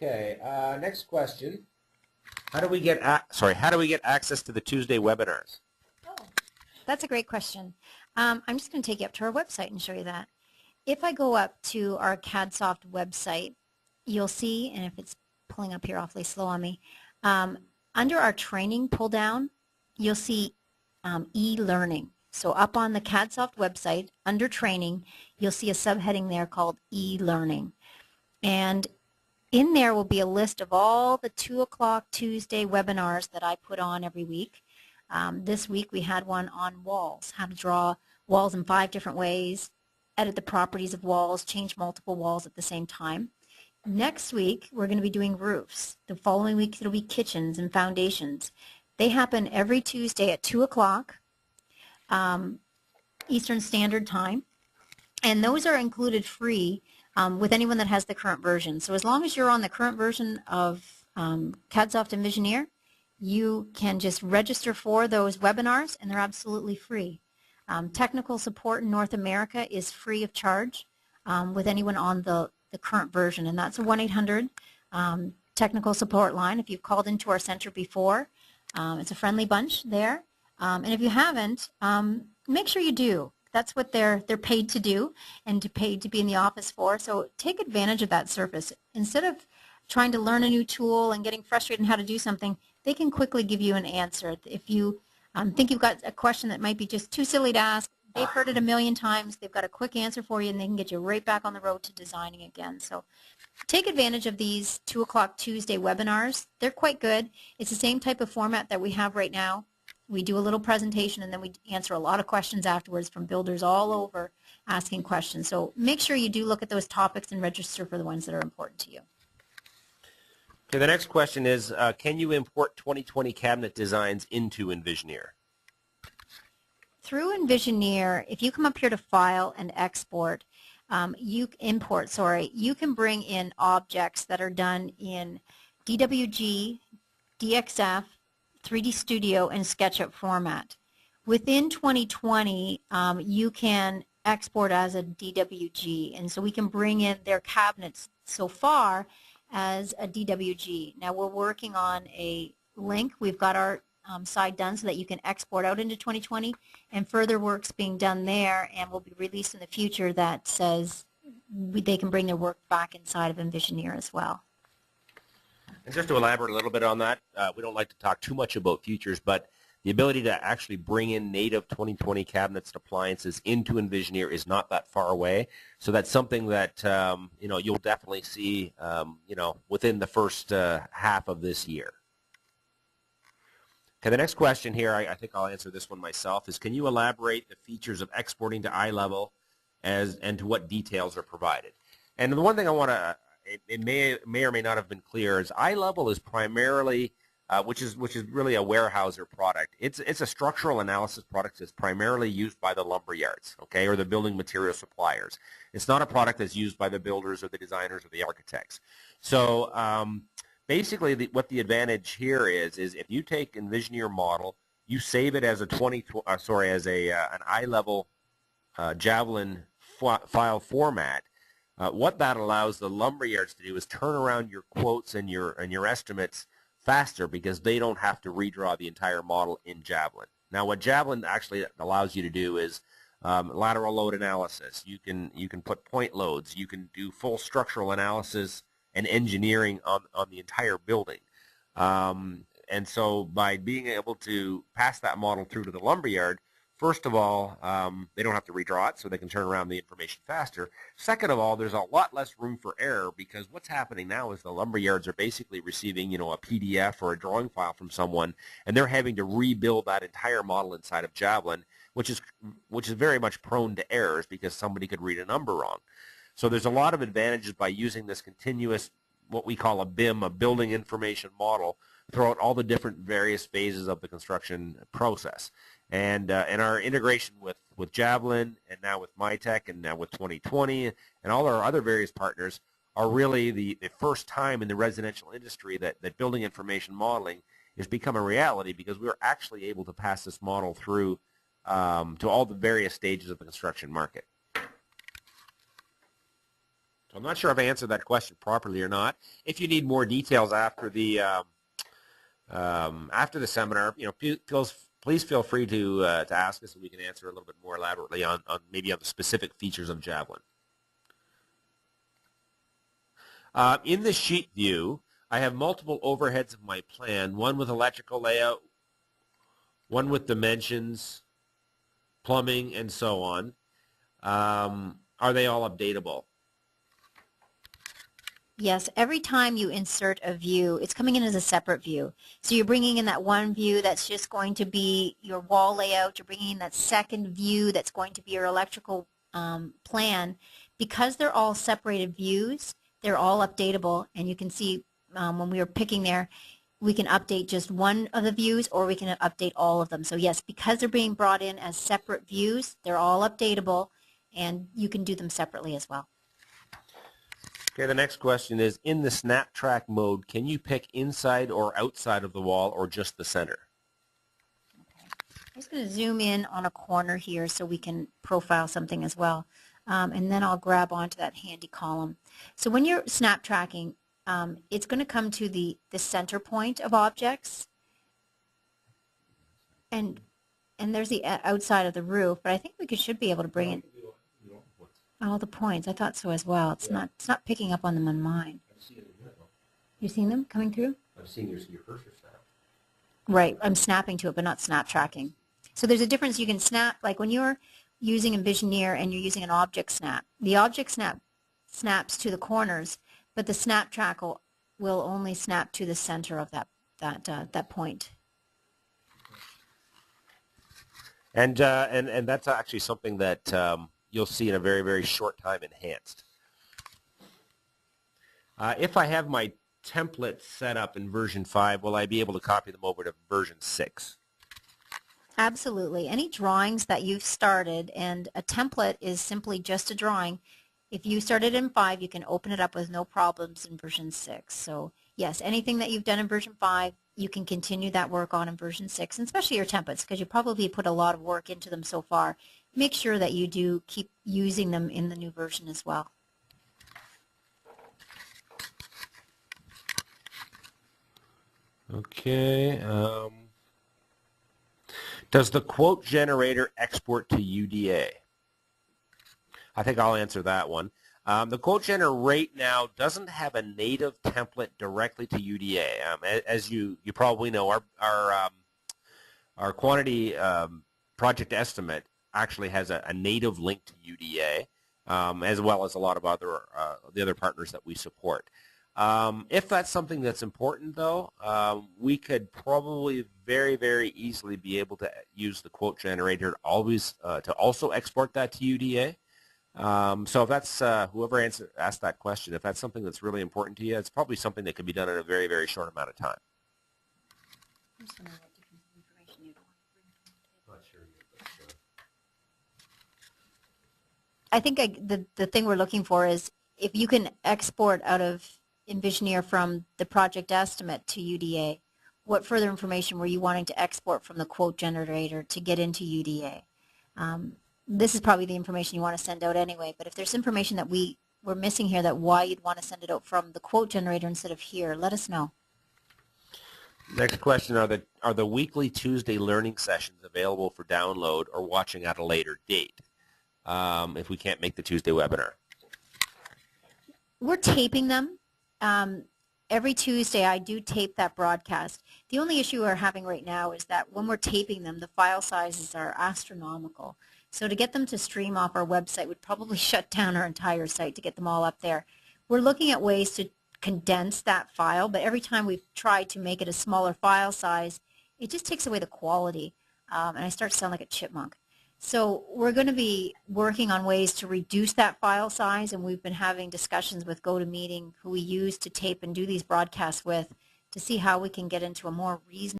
Okay, next question. How do we get access to the Tuesday webinars? Oh, that's a great question. I'm just going to take you up to our website and show you that. If I go up to our CADsoft website, you'll see, and if it's pulling up here awfully slow on me, under our training pull down, you'll see e-learning. So up on the CADsoft website, under training, you'll see a subheading there called e-learning. And in there will be a list of all the 2 o'clock Tuesday webinars that I put on every week. This week we had one on walls, how to draw walls in 5 different ways, edit the properties of walls, change multiple walls at the same time. Next week we're going to be doing roofs. The following week it'll be kitchens and foundations. They happen every Tuesday at 2 o'clock Eastern Standard Time, and those are included free with anyone that has the current version. So as long as you're on the current version of CADsoft Envisioneer, you can just register for those webinars, and they're absolutely free. Technical support in North America is free of charge with anyone on the current version, and that's a 1-800 technical support line. If you've called into our center before, it's a friendly bunch there. And if you haven't, make sure you do. That's what they're paid to do and paid to be in the office for. So take advantage of that service. Instead of trying to learn a new tool and getting frustrated in how to do something, they can quickly give you an answer. If you think you've got a question that might be just too silly to ask, they've heard it a million times. They've got a quick answer for you, and they can get you right back on the road to designing again. So take advantage of these 2 o'clock Tuesday webinars. They're quite good. It's the same type of format that we have right now. We do a little presentation, and then we answer a lot of questions afterwards from builders all over asking questions. So make sure you do look at those topics and register for the ones that are important to you. Okay, the next question is, can you import 2020 cabinet designs into Envisioneer? Through Envisioneer, if you come up here to File and Export, you can bring in objects that are done in DWG, DXF, 3D Studio, and SketchUp format. Within 2020, you can export as a DWG, and so we can bring in their cabinets so far as a DWG. Now we're working on a link. We've got our side done so that you can export out into 2020, and further work's being done there and will be released in the future that says they can bring their work back inside of Envisioneer as well. And just to elaborate a little bit on that, we don't like to talk too much about futures, but the ability to actually bring in native 2020 cabinets and appliances into Envisioneer is not that far away. So that's something that you'll definitely see within the first half of this year. Okay, the next question here, I think I'll answer this one myself, is can you elaborate the features of exporting to eye level and to what details are provided? And the one thing I want to it may or may not have been clear is eye level is primarily which is really a warehouser product. It's a structural analysis product that's primarily used by the lumber yards, okay, or the building material suppliers. It's not a product that's used by the builders or the designers or the architects. So basically, what the advantage here is if you take Envisioneer model, you save it as a an eye level Javelin file format. What that allows the lumber yards to do is turn around your quotes and your estimates faster because they don't have to redraw the entire model in Javelin. Now, what Javelin actually allows you to do is lateral load analysis. You can put point loads. You can do full structural analysis and engineering on the entire building. And so by being able to pass that model through to the lumberyard, first of all, they don't have to redraw it, so they can turn around the information faster. Second of all, there's a lot less room for error because what's happening now is the lumberyards are basically receiving, a PDF or a drawing file from someone, and they're having to rebuild that entire model inside of Javelin, which is very much prone to errors because somebody could read a number wrong. So there's a lot of advantages by using this continuous, what we call a BIM, a building information model, throughout all the different various phases of the construction process. And our integration with Javelin and now with MyTech and now with 2020 and all our other various partners are really the first time in the residential industry that building information modeling has become a reality because we're actually able to pass this model through to all the various stages of the construction market. I'm not sure if I answered that question properly or not. If you need more details after the seminar, please feel free to ask us, and we can answer a little bit more elaborately on maybe on the specific features of Javelin. In the sheet view, I have multiple overheads of my plan, one with electrical layout, one with dimensions, plumbing, and so on. Are they all updatable? Yes, every time you insert a view, it's coming in as a separate view. So you're bringing in that one view that's just going to be your wall layout. You're bringing in that second view that's going to be your electrical plan. Because they're all separated views, they're all updatable. And you can see when we were picking there, we can update just one of the views or we can update all of them. So yes, because they're being brought in as separate views, they're all updatable, and you can do them separately as well. Okay, the next question is, in the snap track mode, can you pick inside or outside of the wall or just the center? Okay. I'm just going to zoom in on a corner here so we can profile something as well. And then I'll grab onto that handy column. So when you're snap tracking, it's going to come to the center point of objects. And there's the outside of the roof, but I think we should be able to bring it. All the points. I thought so as well. It's not picking up on them on mine. You've seen them coming through? I've seen your cursor snap. Right. I'm snapping to it, but not snap tracking. So there's a difference. You can snap, like when you're using Envisioneer and you're using an object snap. The object snap snaps to the corners, but the snap track will only snap to the center of that point. And that's actually something that you'll see in a very, very short time enhanced. If I have my templates set up in version 5, will I be able to copy them over to version 6? Absolutely. Any drawings that you've started, and a template is simply just a drawing. If you started in 5, you can open it up with no problems in version 6. So yes, anything that you've done in version 5, you can continue that work on in version 6, and especially your templates, because you probably put a lot of work into them so far. Make sure that you do keep using them in the new version as well. Okay. Does the quote generator export to UDA? I think I'll answer that one. The quote generator right now doesn't have a native template directly to UDA. As you probably know, our quantity project estimate actually has a native link to UDA, as well as a lot of the other partners that we support. If that's something that's important, though, we could probably very, very easily be able to use the quote generator to also export that to UDA. So if that's whoever asked that question, if that's something that's really important to you, it's probably something that can be done in a very, very short amount of time. I think the thing we're looking for is if you can export out of Envisioneer from the project estimate to UDA, what further information were you wanting to export from the quote generator to get into UDA? This is probably the information you want to send out anyway, but if there's information that we're missing here, that why you'd want to send it out from the quote generator instead of here, let us know. Next question, are the weekly Tuesday learning sessions available for download or watching at a later date if we can't make the Tuesday webinar? We're taping them. Every Tuesday I do tape that broadcast. The only issue we're having right now is that when we're taping them, the file sizes are astronomical. So to get them to stream off our website would probably shut down our entire site to get them all up there. We're looking at ways to condense that file, but every time we've tried to make it a smaller file size, it just takes away the quality, and I start to sound like a chipmunk. So we're going to be working on ways to reduce that file size, and we've been having discussions with GoToMeeting, who we use to tape and do these broadcasts with, to see how we can get into a more reasonable